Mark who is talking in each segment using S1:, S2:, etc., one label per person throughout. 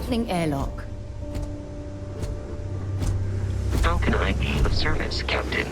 S1: Opening airlock.
S2: How can I be of service, Captain?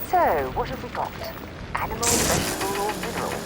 S3: So, what have we got? Animal, vegetable, or mineral?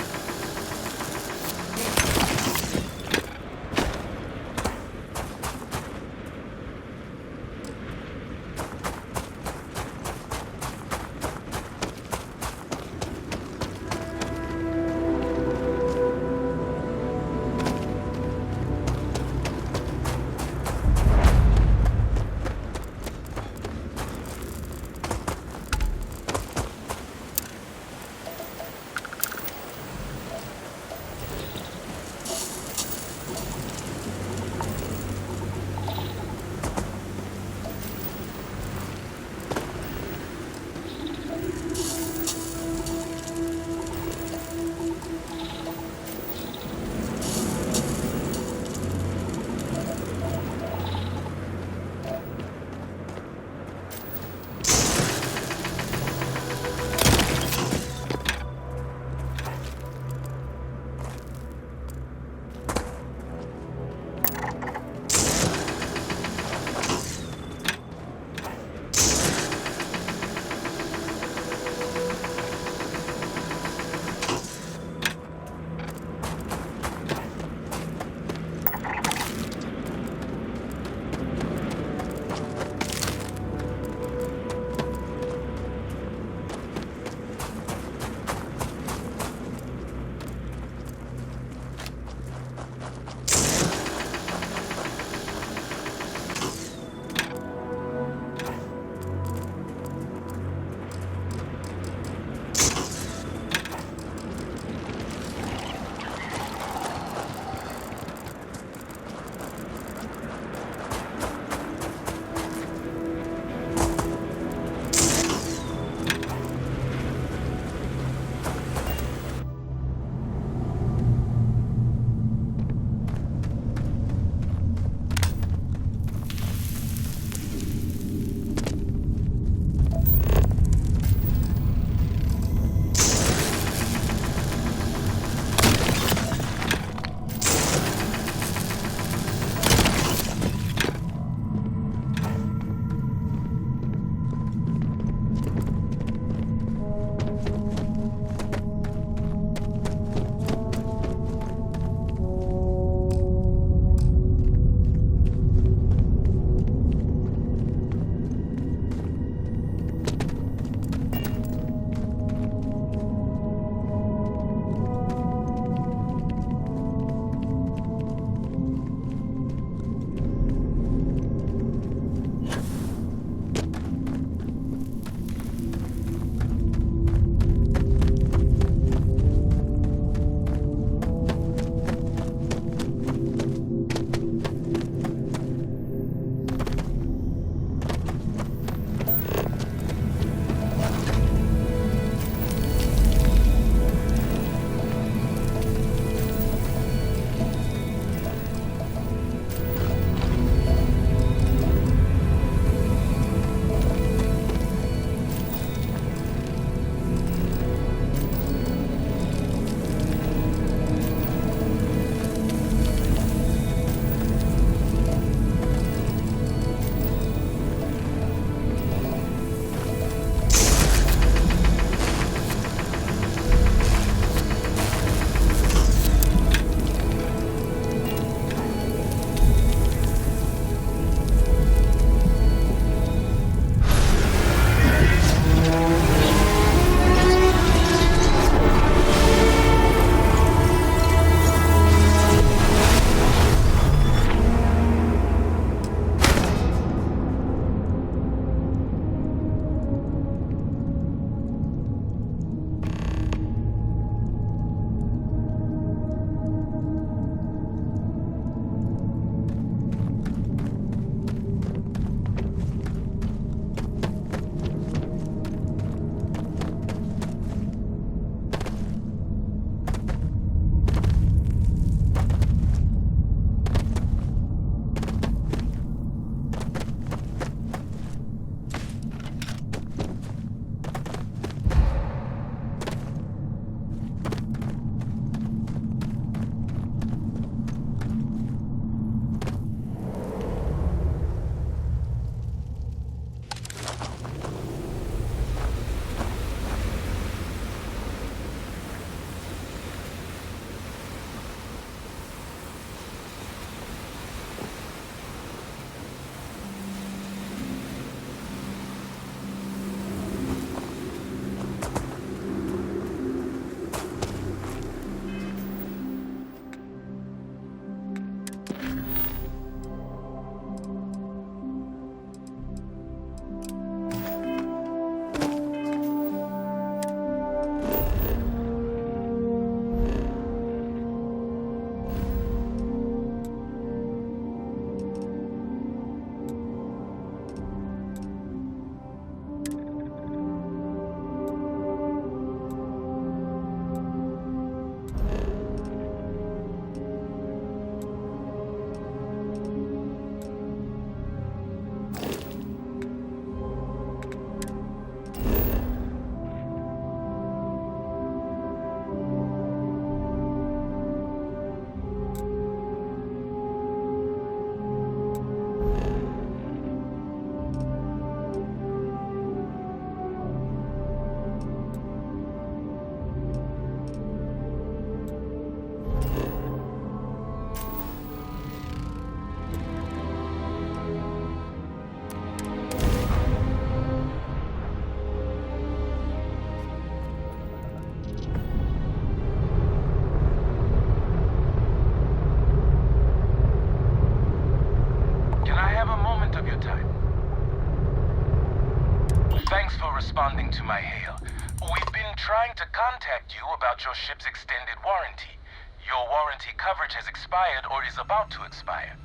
S1: for responding to my hail. We've been trying to contact you about your ship's extended warranty. Your warranty coverage has expired or is about to expire.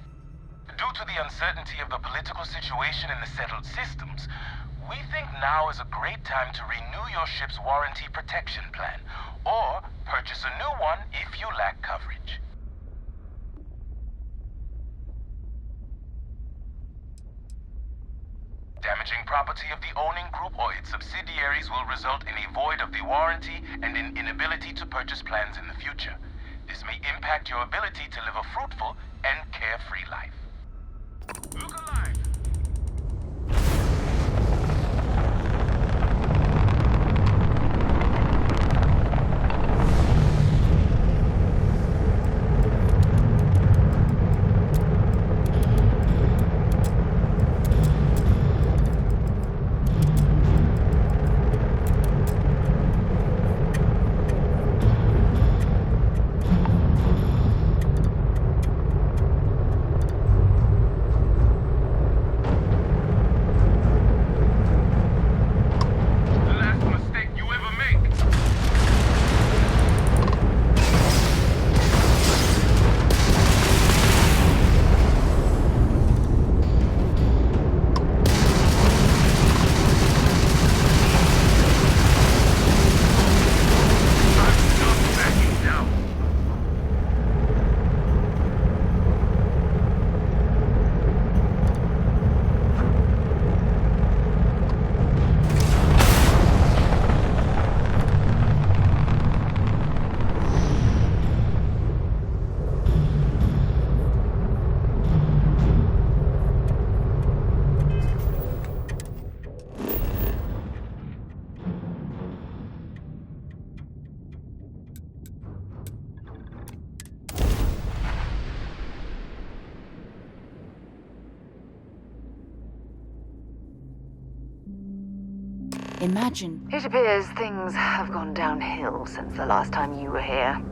S1: Due to the uncertainty of the political situation in the settled systems, we think now is a great time to renew your ship's warranty protection plan, or purchase a new one if you lack coverage. Damaging property of the owning group or its subsidiaries will result in a void of the warranty and an inability to purchase plans in the future. This may impact your ability to live a fruitful and carefree life. Look alive!
S4: Imagine.
S3: It appears things have gone downhill since the last time you were here.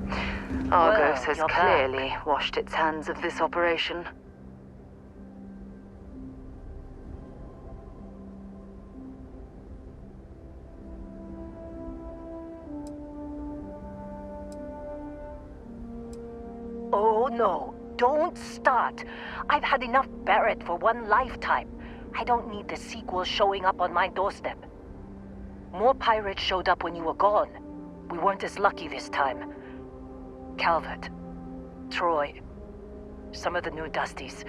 S3: Argos has
S4: you're
S3: clearly washed its hands of this operation.
S4: Oh no, don't start. I've had enough Barrett for one lifetime. I don't need the sequel showing up on my doorstep. More pirates showed up when you were gone. We weren't as lucky this time. Calvert, Troy, some of the new Dusties,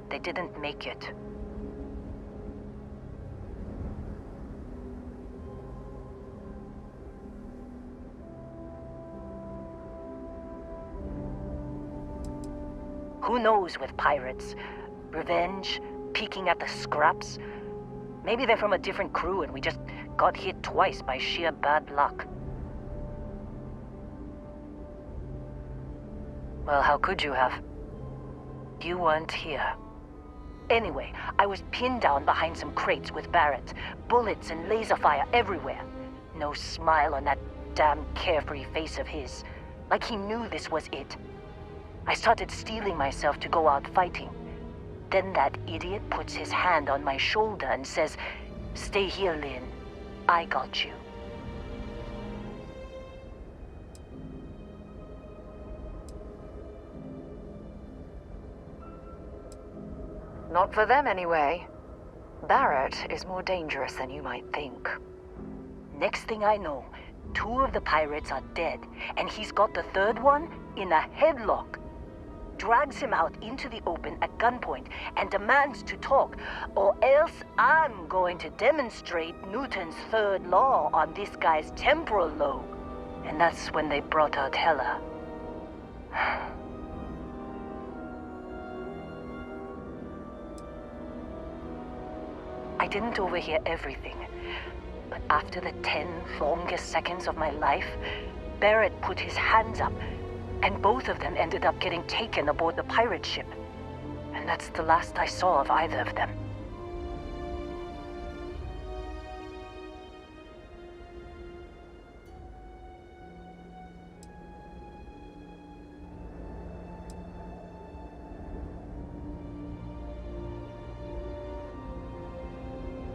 S4: they didn't make it. Who knows with pirates? Revenge, peeking at the scraps. Maybe they're from a different crew and we just got hit twice by sheer bad luck. Well, how could you have? You weren't here. Anyway, I was pinned down behind some crates with Barrett. Bullets and laser fire everywhere. No smile on that damn carefree face of his. Like he knew this was it. I started steeling myself to go out fighting. Then that idiot puts his hand on my shoulder and says, "Stay here, Lynn. I got you."
S3: Not for them, anyway. Barrett is more dangerous than you might think.
S4: Next thing I know, 2 of the pirates are dead, and he's got the third one in a headlock. Drags him out into the open at gunpoint and demands to talk, or else I'm going to demonstrate Newton's third law on this guy's temporal lobe. And that's when they brought out Hella. I didn't overhear everything, but after the 10 longest seconds of my life, Barrett put his hands up, and both of them ended up getting taken aboard the pirate ship. And that's the last I saw of either of them.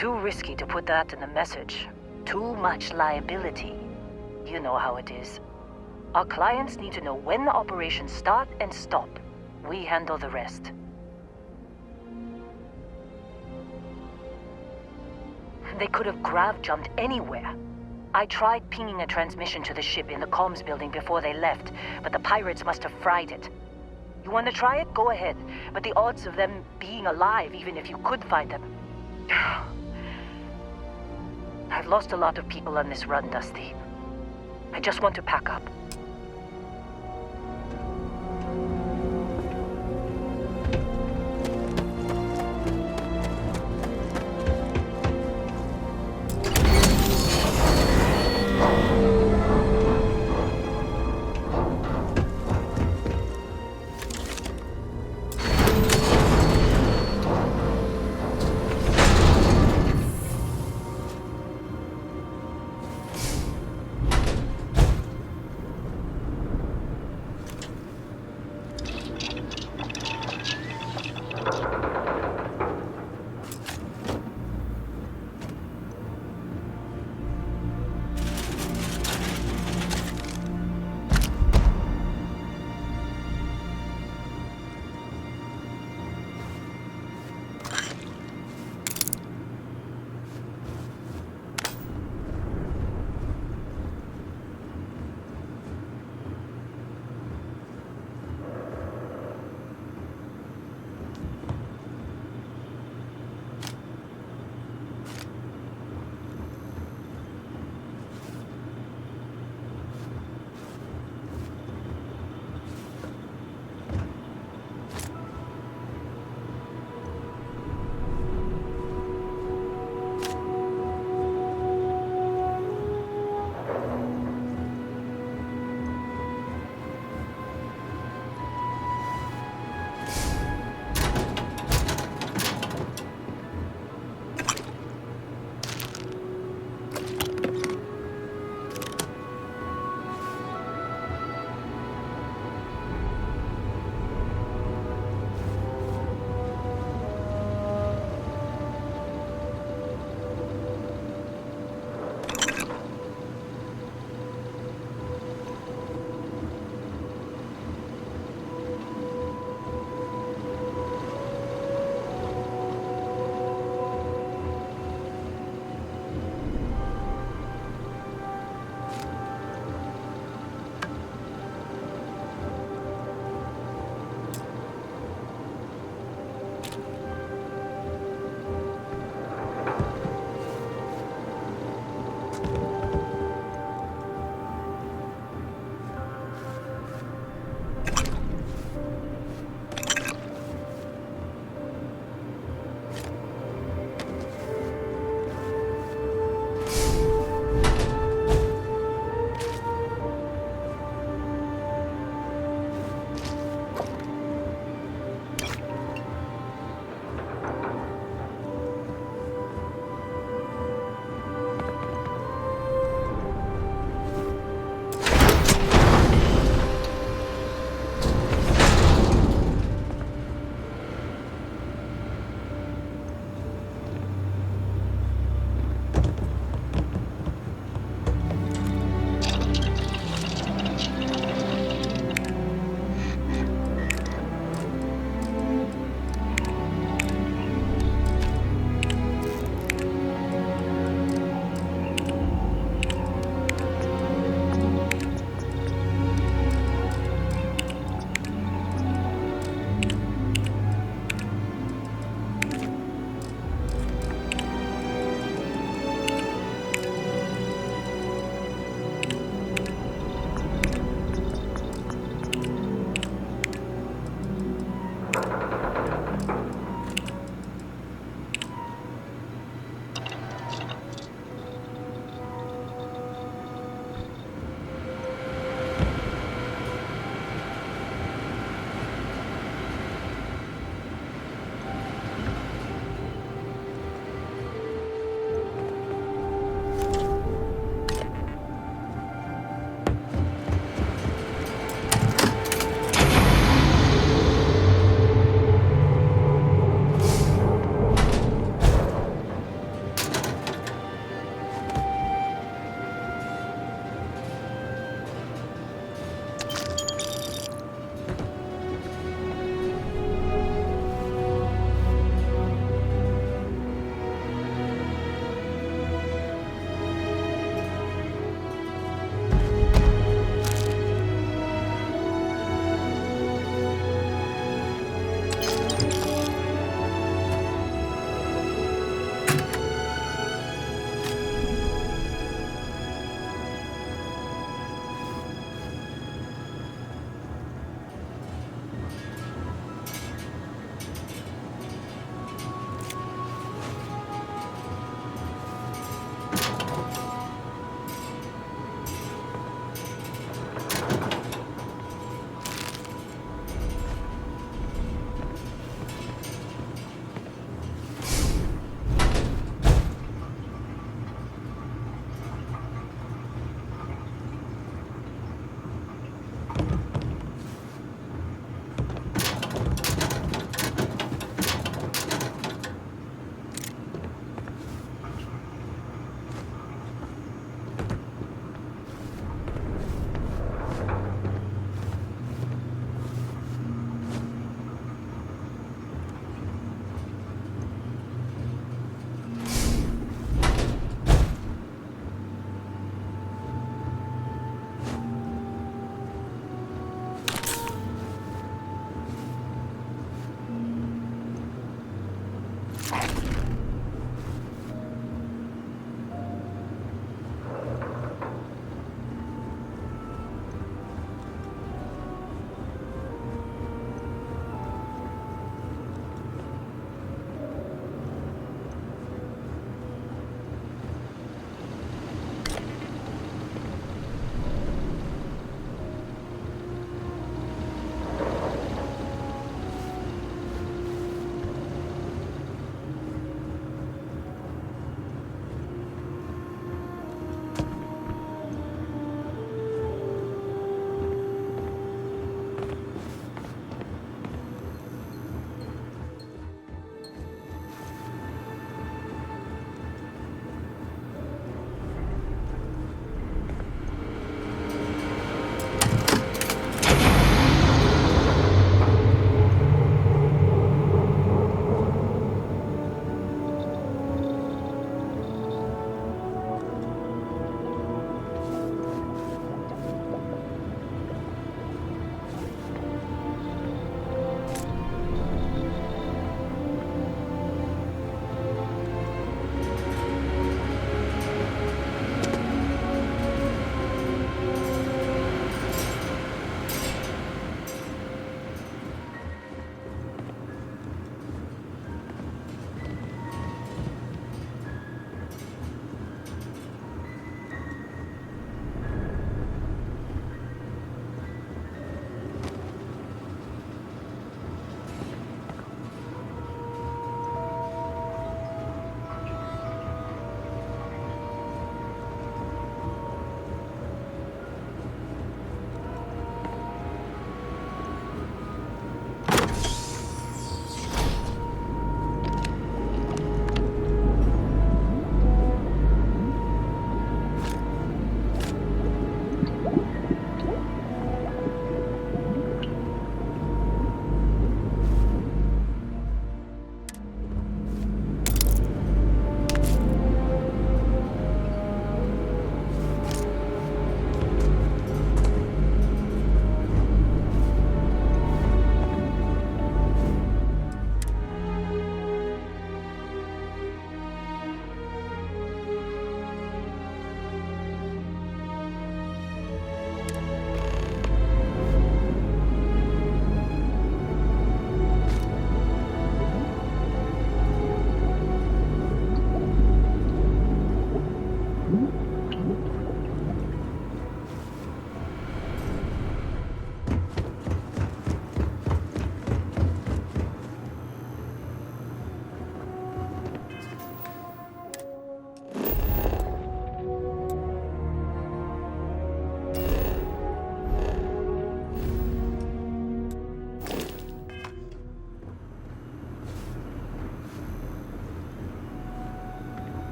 S4: Too risky to put that in the message. Too much liability. You know how it is. Our clients need to know when the operations start and stop. We handle the rest. They could have grav-jumped anywhere. I tried pinging a transmission to the ship in the comms building before they left, but the pirates must have fried it. You want to try it? Go ahead. But the odds of them being alive, even if you could find them... I've lost a lot of people on this run, Dusty. I just want to pack up.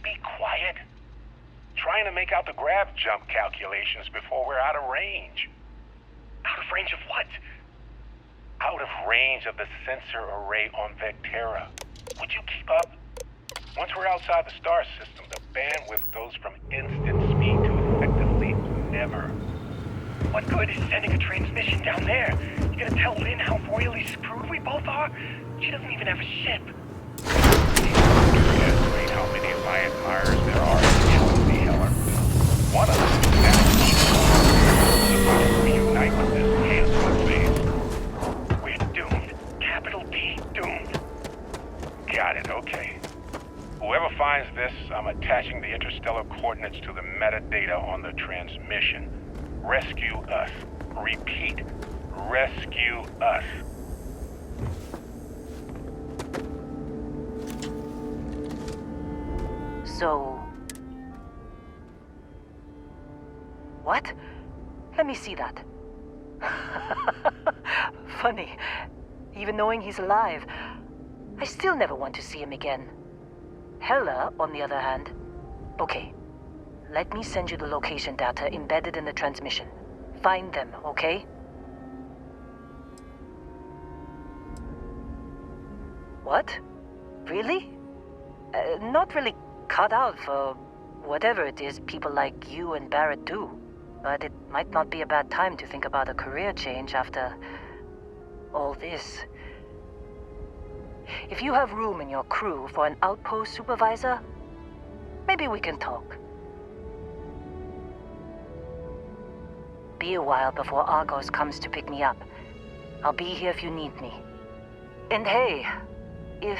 S1: be quiet? Trying to make out the grav jump calculations before we're out of range. Out of range of what? Out of range of the sensor array on Vectera. Would you keep up? Once we're outside the star system, the bandwidth goes from instant speed to effectively never.
S5: What good is sending a transmission down there? You gonna tell Lynn how royally screwed we both are? She doesn't even have a ship.
S1: Estimate how many of my admirers there are in the galaxy, Heller. One of them is actually reunite with this handsome face.
S5: We're doomed. Capital D, doomed.
S1: Got it, okay. Whoever finds this, I'm attaching the interstellar coordinates to the metadata on the transmission. Rescue us. Repeat. Rescue us.
S4: So... What? Let me see that. Funny. Even knowing he's alive, I still never want to see him again. Hella, on the other hand... Okay. Let me send you the location data embedded in the transmission. Find them, okay? What? Really? Not really cut out for whatever it is people like you and Barrett do. But it might not be a bad time to think about a career change after all this. If you have room in your crew for an outpost supervisor, maybe we can talk. Be a while before Argos comes to pick me up. I'll be here if you need me. And hey, if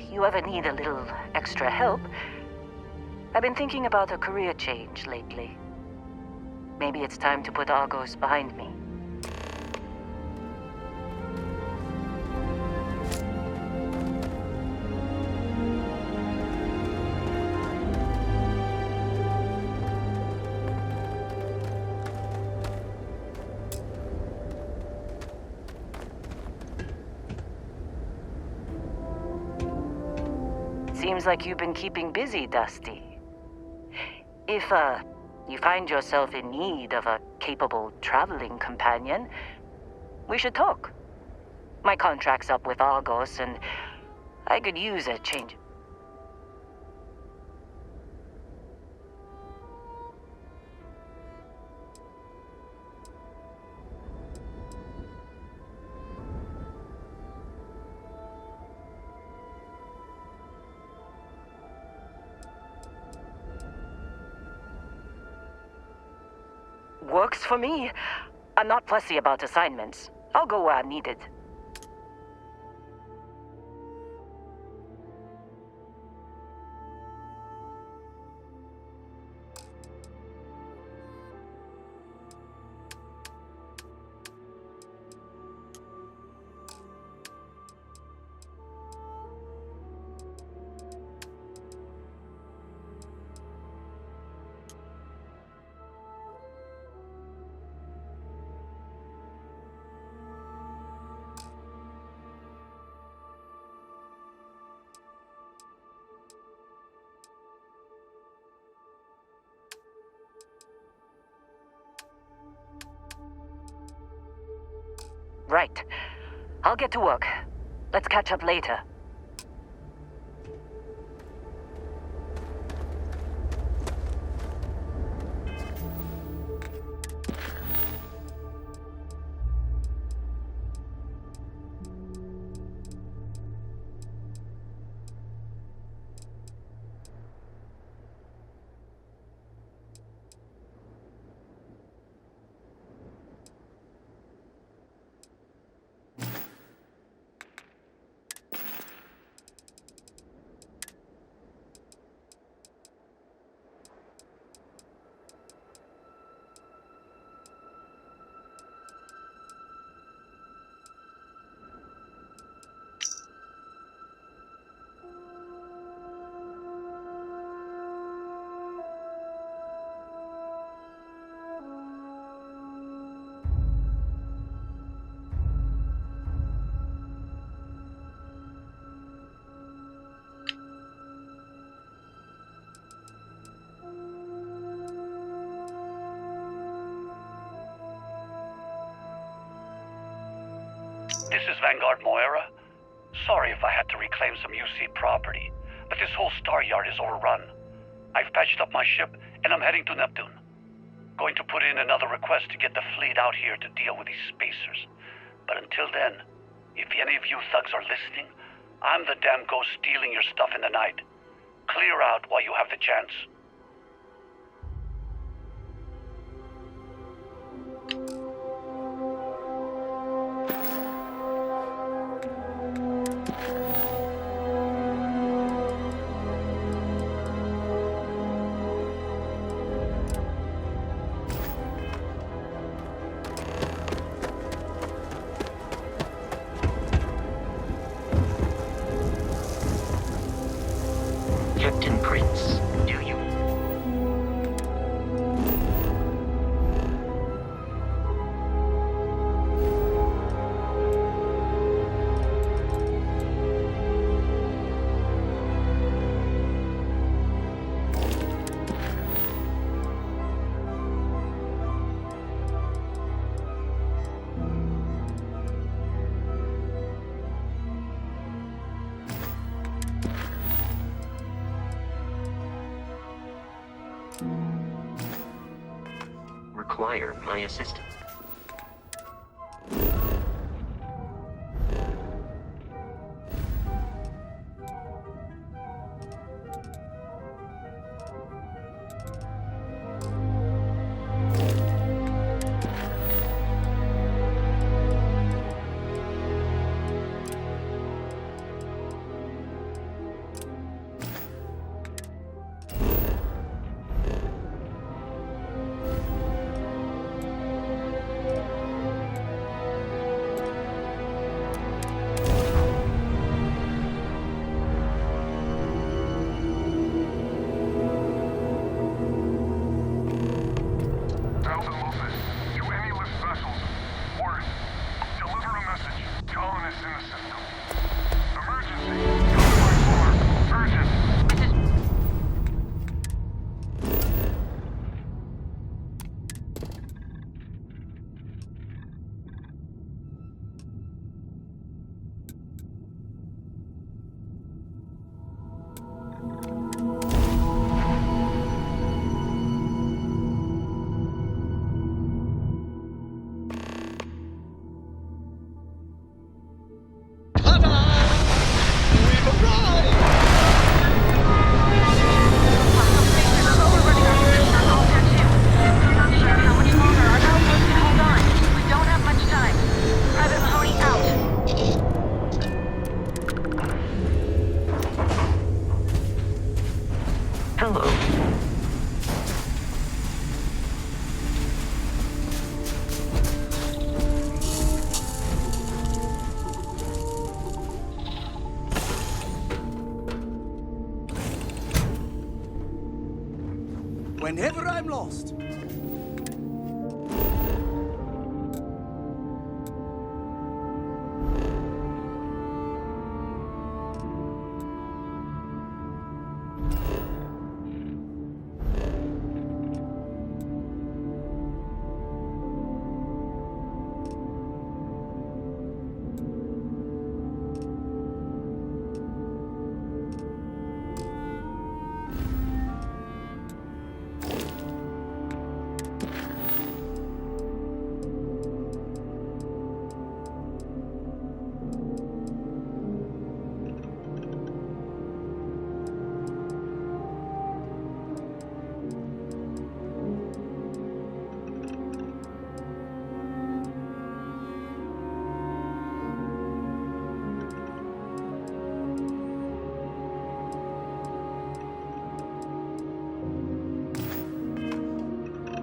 S4: you ever need a little extra help, I've been thinking about a career change lately. Maybe it's time to put Argos behind me. Seems like you've been keeping busy, Dusty. If, you find yourself in need of a capable traveling companion, we should talk. My contract's up with Argos, and I could use a change. Works for me. I'm not fussy about assignments. I'll go where I'm needed. Right. I'll get to work. Let's catch up later.
S6: This is Vanguard Moira. Sorry if I had to reclaim some UC property, but this whole star yard is overrun. I've patched up my ship, and I'm heading to Neptune. Going to put in another request to get the fleet out here to deal with these spacers. But until then, if any of you thugs are listening, I'm the damn ghost stealing your stuff in the night. Clear out while you have the chance.
S2: Captain Prince, do you? Require my assistance. Hello.
S7: Whenever I'm lost.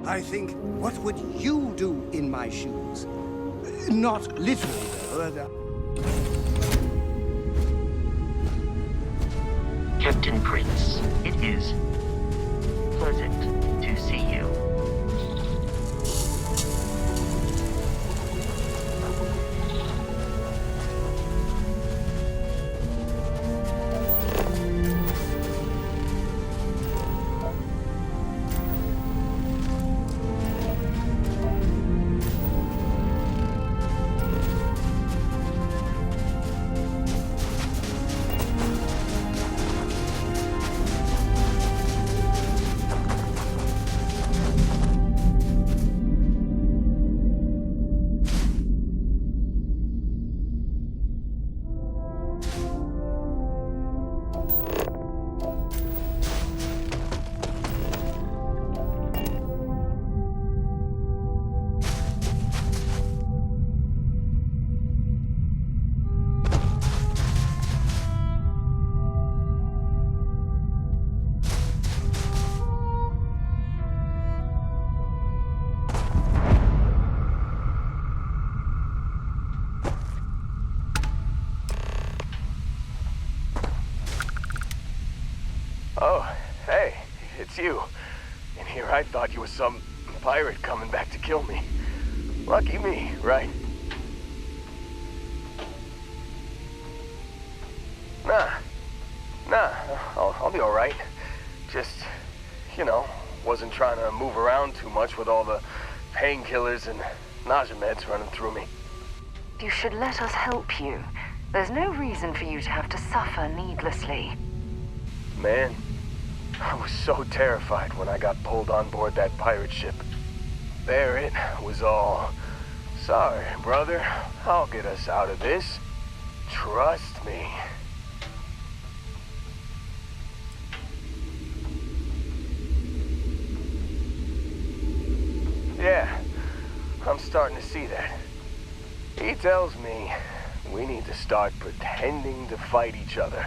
S7: I think, what would you do in my shoes? Not literally, though.
S2: Captain Prince, it is pleasant to see you.
S8: Hey, it's you. And here I thought you were some pirate coming back to kill me. Lucky me, right? Nah, I'll be alright. Just, wasn't trying to move around too much with all the painkillers and nausea meds running through me.
S3: You should let us help you. There's no reason for you to have to suffer needlessly.
S8: Man, I was so terrified when I got pulled on board that pirate ship. There it was all, sorry, brother, I'll get us out of this. Trust me. Yeah, I'm starting to see that. He tells me we need to start pretending to fight each other.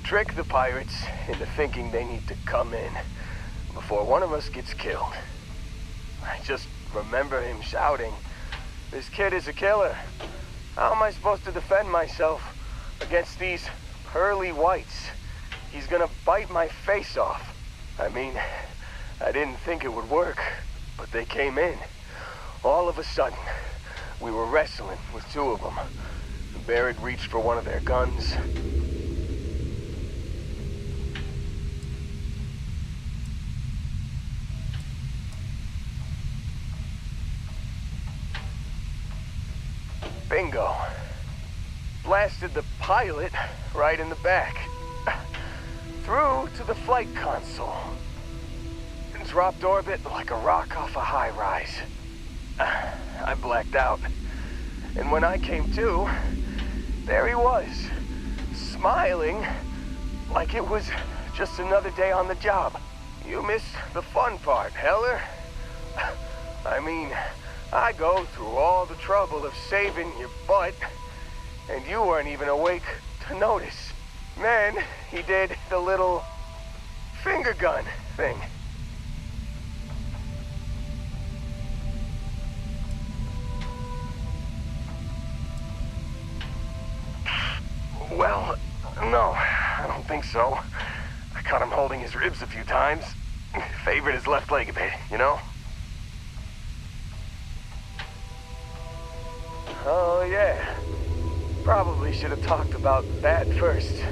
S8: Trick the pirates into thinking they need to come in before one of us gets killed. I just remember him shouting, "This kid is a killer. How am I supposed to defend myself against these pearly whites? He's gonna bite my face off." I mean, I didn't think it would work, but they came in. All of a sudden, we were wrestling with two of them. Barrett reached for one of their guns. Bingo. Blasted the pilot right in the back. Through to the flight console. And dropped orbit like a rock off a high rise. I blacked out. And when I came to, there he was, smiling like it was just another day on the job. You missed the fun part, Heller. I mean, I go through all the trouble of saving your butt, and you weren't even awake to notice. Then he did the little finger gun thing. Well, no, I don't think so. I caught him holding his ribs a few times. Favored his left leg a bit, Oh, yeah. Probably should have talked about that first.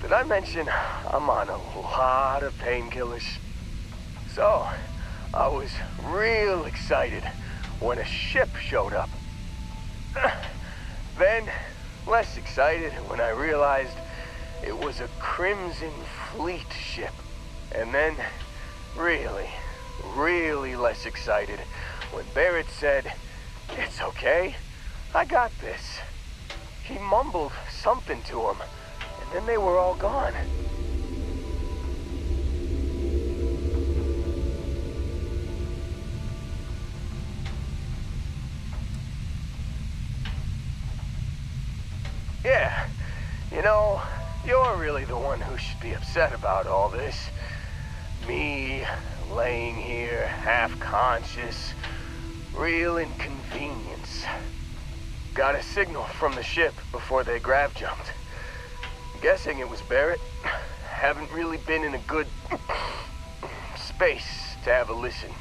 S8: Did I mention I'm on a lot of painkillers? So, I was real excited when a ship showed up. Then, less excited when I realized it was a Crimson Fleet ship. And then, really less excited when Barrett said, "It's okay, I got this." He mumbled something to him, and then they were all gone. Yeah, you're really the one who should be upset about all this. Me, laying here, half-conscious, real inconvenience. Got a signal from the ship before they grav jumped. Guessing it was Barrett. Haven't really been in a good space to have a listen.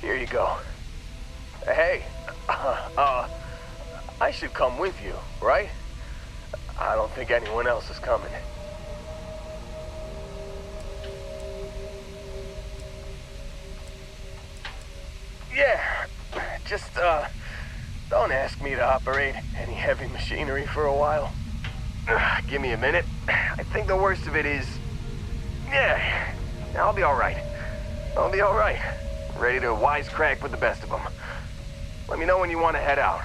S8: Here you go. Hey, I should come with you, right? I don't think anyone else is coming. Yeah, just, don't ask me to operate any heavy machinery for a while. Give me a minute. I think the worst of it is... Yeah, I'll be alright. I'll be alright. Ready to wisecrack with the best of them. Let me know when you want to head out.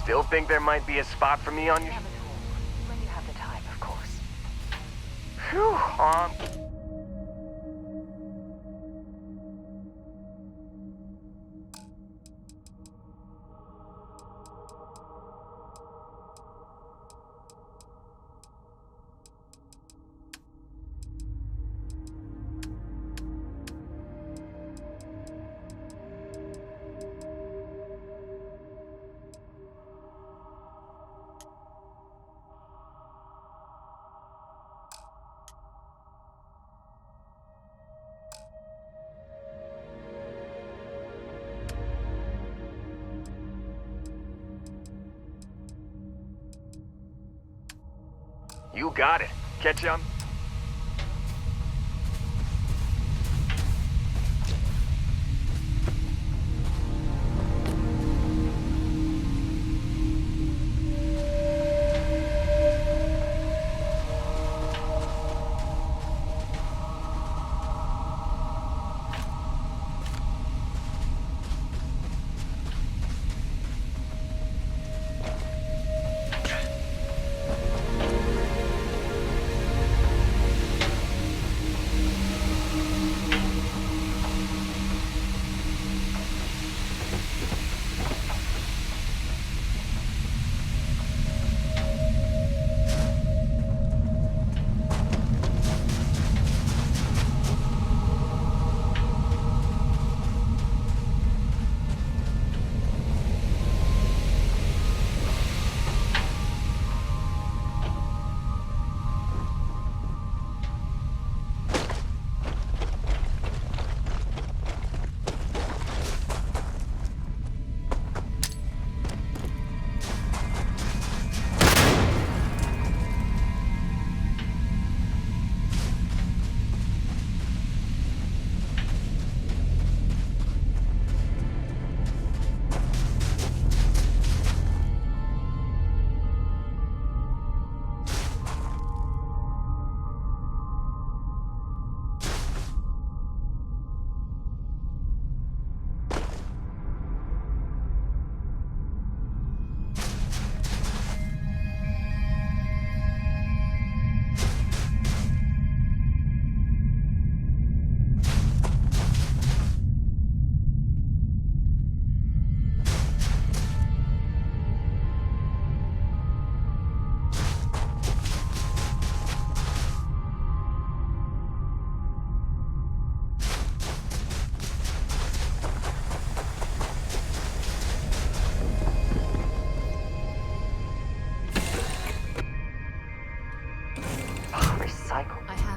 S8: Still think there might be a spot for me on your...
S3: When you have the time, of course.
S8: Phew, You got it. Catch you on...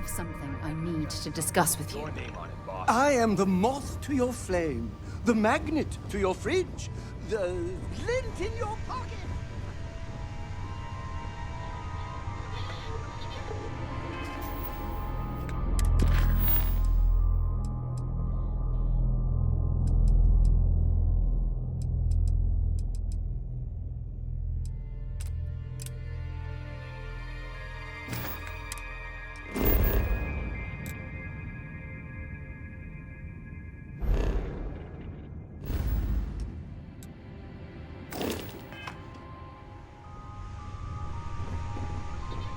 S9: Something I need to discuss with you.
S7: I am the moth to your flame, the magnet to your fridge, the lint in your pocket.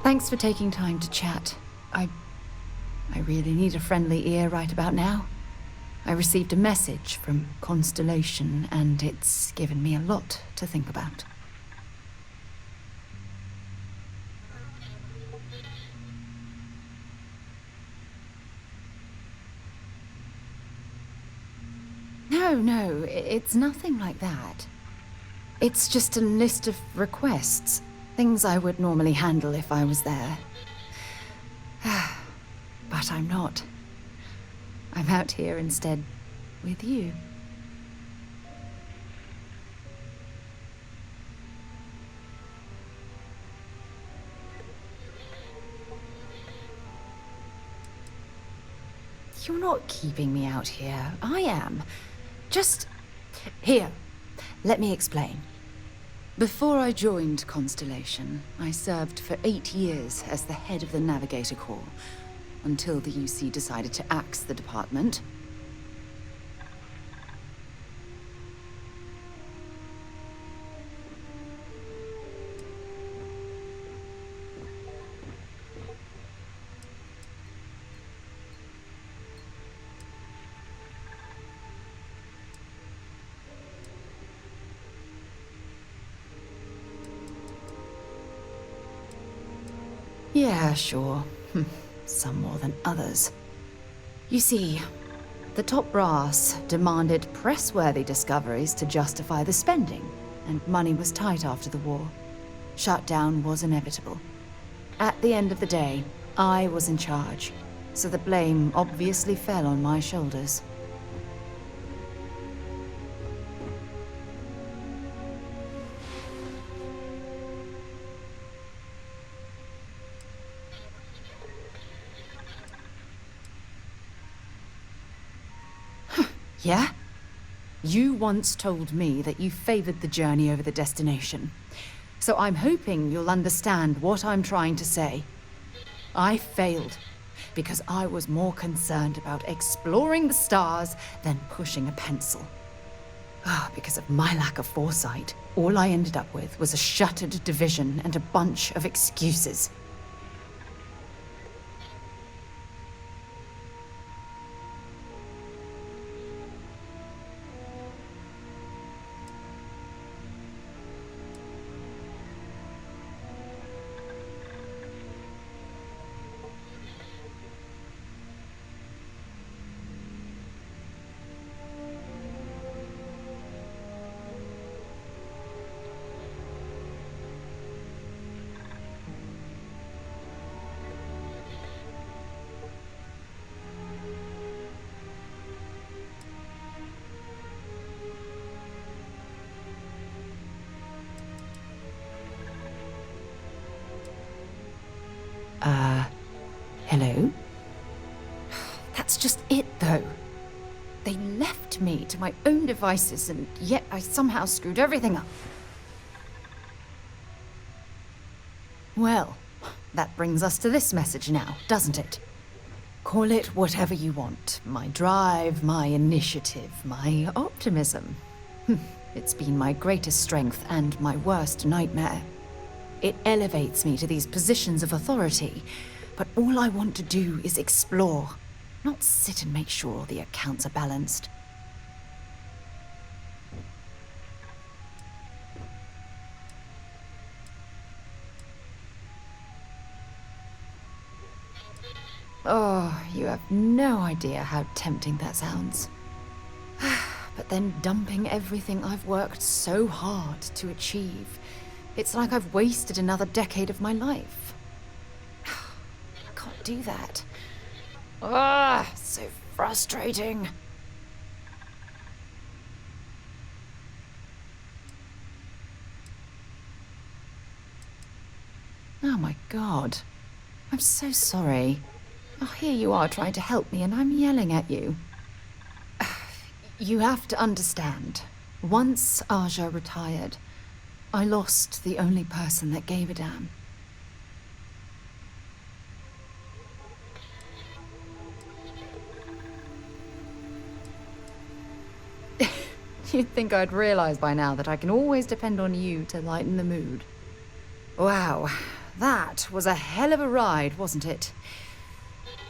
S9: Thanks for taking time to chat. I really need a friendly ear right about now. I received a message from Constellation, and it's given me a lot to think about. No, it's nothing like that. It's just a list of requests. Things I would normally handle if I was there. But I'm not. I'm out here instead with you. You're not keeping me out here. I am. Just... Here, let me explain. Before I joined Constellation, I served for 8 years as the head of the Navigator Corps, until the UC decided to axe the department. Yeah, sure. Some more than others. You see, the top brass demanded press-worthy discoveries to justify the spending, and money was tight after the war. Shutdown was inevitable. At the end of the day, I was in charge, so the blame obviously fell on my shoulders. Yeah? You once told me that you favored the journey over the destination. So I'm hoping you'll understand what I'm trying to say. I failed because I was more concerned about exploring the stars than pushing a pencil. Because of my lack of foresight, all I ended up with was a shuttered division and a bunch of excuses. Hello? That's just it, though. They left me to my own devices, and yet I somehow screwed everything up. Well, that brings us to this message now, doesn't it? Call it whatever you want. My drive, my initiative, my optimism. It's been my greatest strength and my worst nightmare. It elevates me to these positions of authority, but all I want to do is explore, not sit and make sure the accounts are balanced. Oh, you have no idea how tempting that sounds. But then dumping everything I've worked so hard to achieve, it's like I've wasted another decade of my life. I can't do that. So frustrating. Oh my God. I'm so sorry. Oh, here you are trying to help me and I'm yelling at you. You have to understand. Once Aja retired, I lost the only person that gave a damn. You'd think I'd realize by now that I can always depend on you to lighten the mood. Wow, that was a hell of a ride, wasn't it?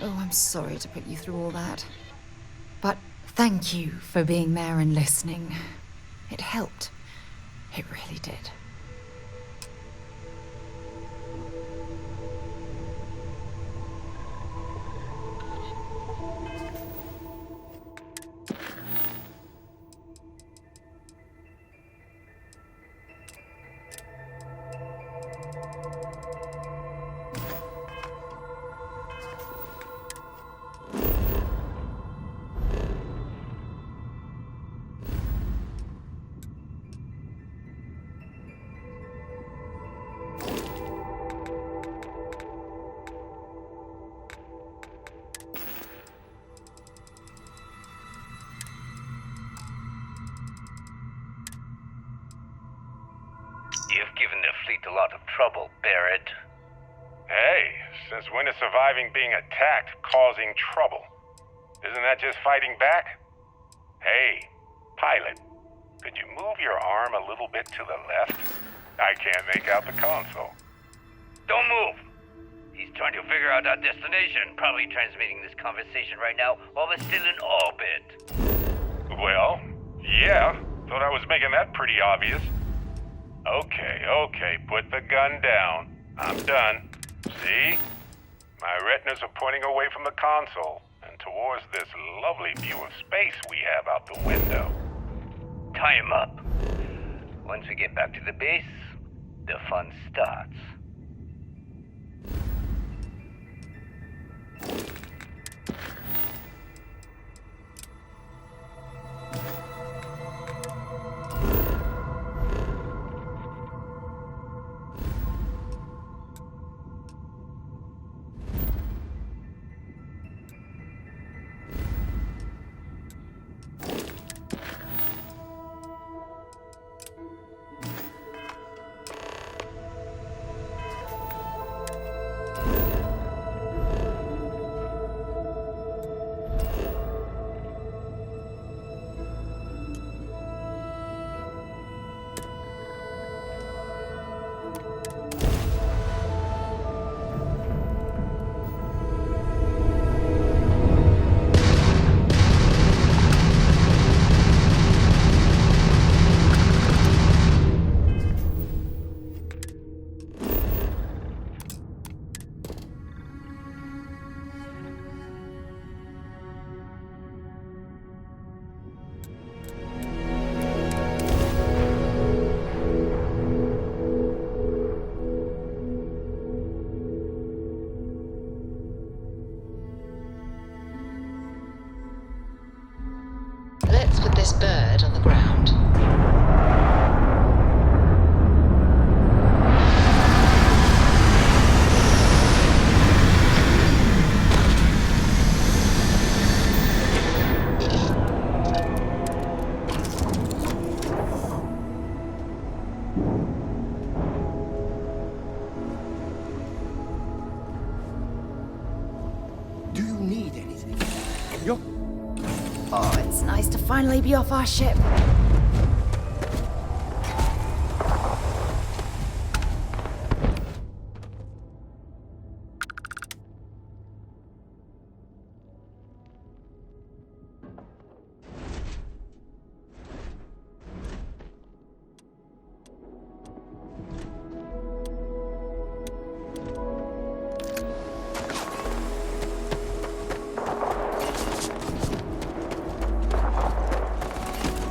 S9: Oh, I'm sorry to put you through all that. But thank you for being there and listening. It helped. It really did.
S10: You've given the fleet a lot of trouble, Barrett.
S11: Hey, since when is surviving being attacked causing trouble? Isn't that just fighting back? Hey, pilot, could you move your arm a little bit to the left? I can't make out the console.
S10: Don't move! He's trying to figure out our destination, probably transmitting this conversation right now while we're still in orbit.
S11: Well, yeah, thought I was making that pretty obvious. Okay, put the gun down. I'm done. See? My retinas are pointing away from the console and towards this lovely view of space we have out the window.
S10: Tie him up. Once we get back to the base, the fun starts.
S3: Let's put this bird on the ground.
S7: Do you need anything? You're...
S9: Oh, it's nice to finally be off our ship.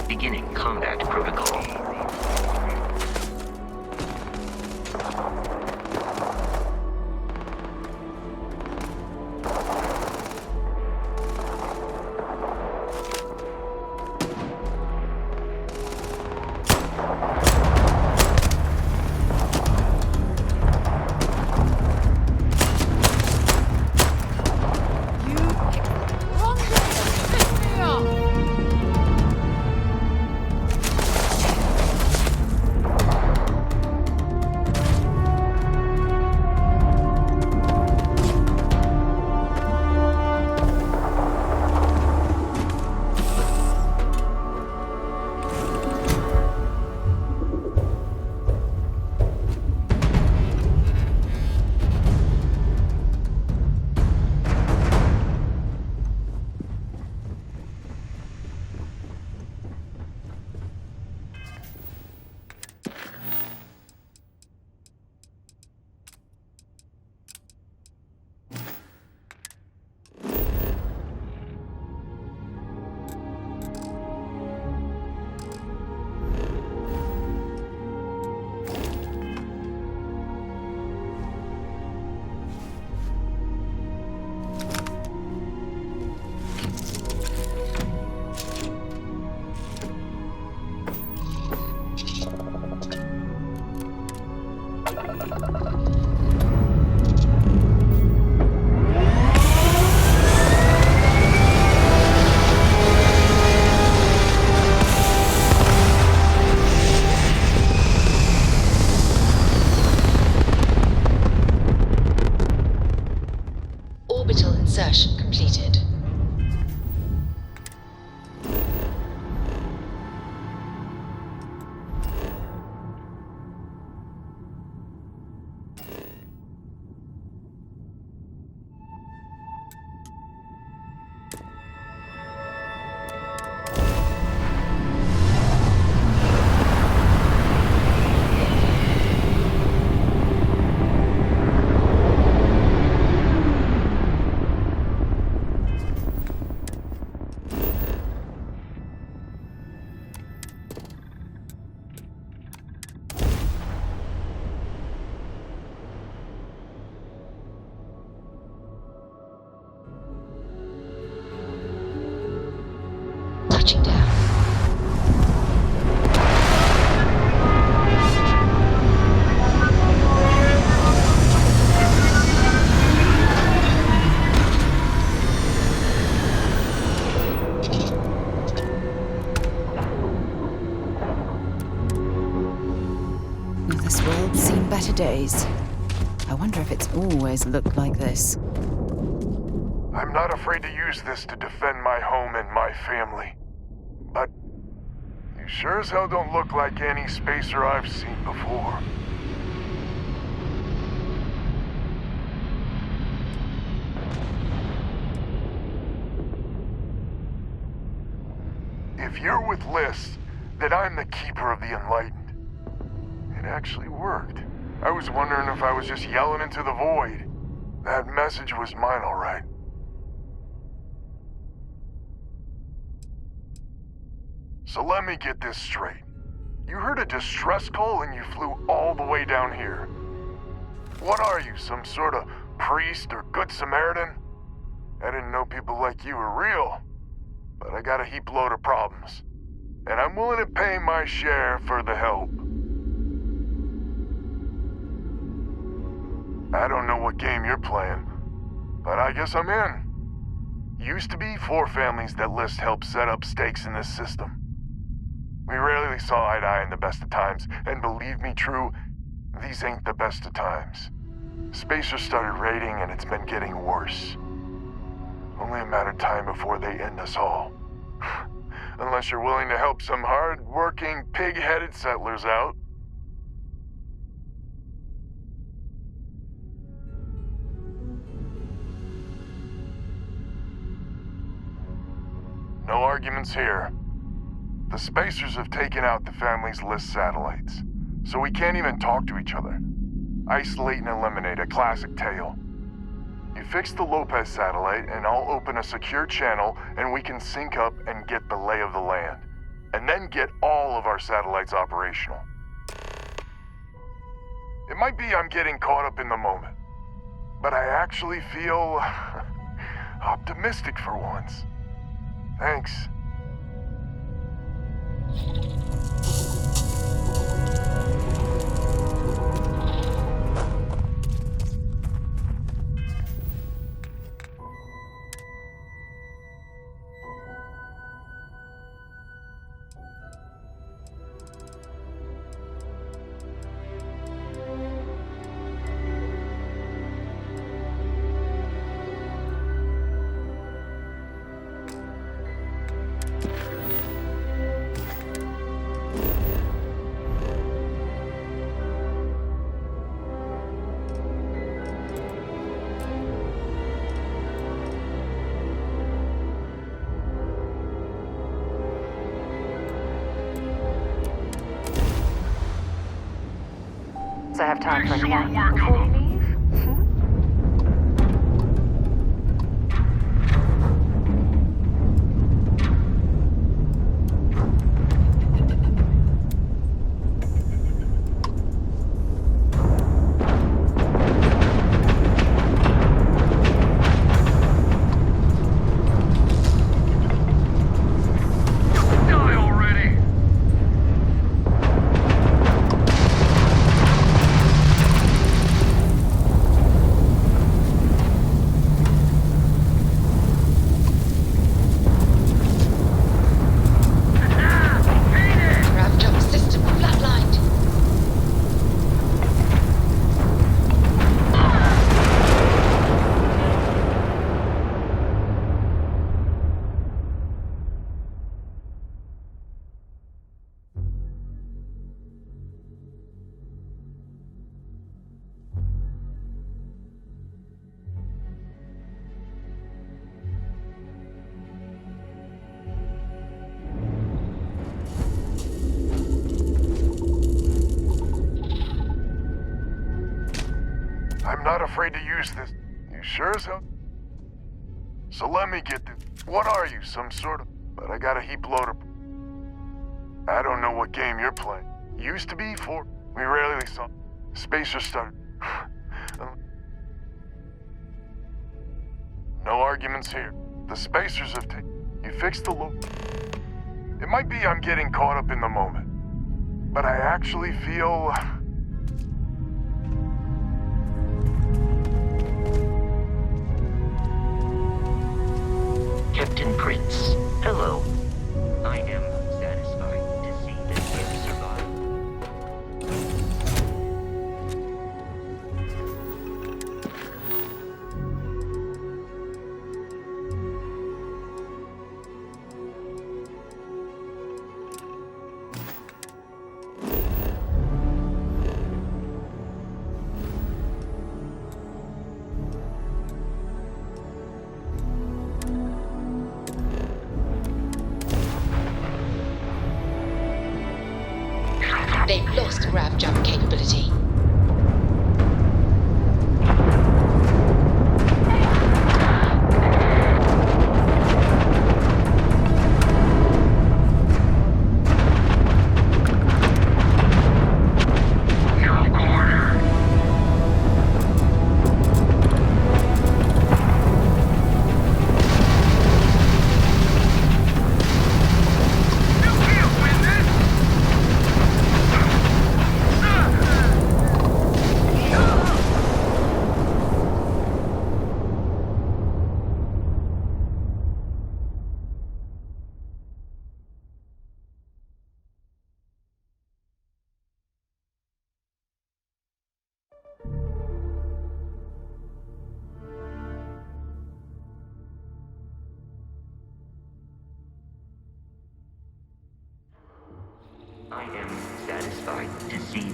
S2: Beginning combat protocol.
S3: Orbital insertion completed. Touching down.
S9: This world's seen better days. I wonder if it's always looked like this.
S12: I'm not afraid to use this to defend my home and my family. But you sure as hell don't look like any spacer I've seen before. if you're with Lys, then I'm the keeper of the enlightened. It actually worked. I was wondering if I was just yelling into the void. That message was mine, all right. So let me get this straight. You heard a distress call and you flew all the way down here. What are you, some sort of priest or good Samaritan? I didn't know people like you were real, but I got a heap load of problems. And I'm willing to pay my share for the help. I don't know what game you're playing, but I guess I'm in. Used to be 4 families that Lys helped set up stakes in this system. We rarely saw eye to eye in the best of times, and believe me, True, these ain't the best of times. Spacers started raiding, and it's been getting worse. Only a matter of time before they end us all. Unless you're willing to help some hard-working, pig-headed settlers out. No arguments here. The Spacers have taken out the family's Lys satellites, so we can't even talk to each other. Isolate and eliminate, a classic tale. You fix the Lopez satellite, and I'll open a secure channel, and we can sync up and get the lay of the land. And then get all of our satellites operational. It might be I'm getting caught up in the moment, but I actually feel optimistic for once. Thanks.
S3: So I have time for a nap before we leave? I'm not afraid to use this. You sure as hell? So let me get this. What are you, some sort of... But I got a heap load of... I don't know what game you're playing. Used to be 4. We rarely saw... Spacers started... No arguments here. The Spacers have taken... You fixed the low... It might be I'm getting caught up in the moment, but I actually feel...
S2: Captain Prince, hello. I am satisfied to see that you survived.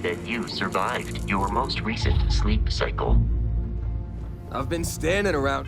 S2: that you survived your most recent sleep cycle.
S7: I've been standing around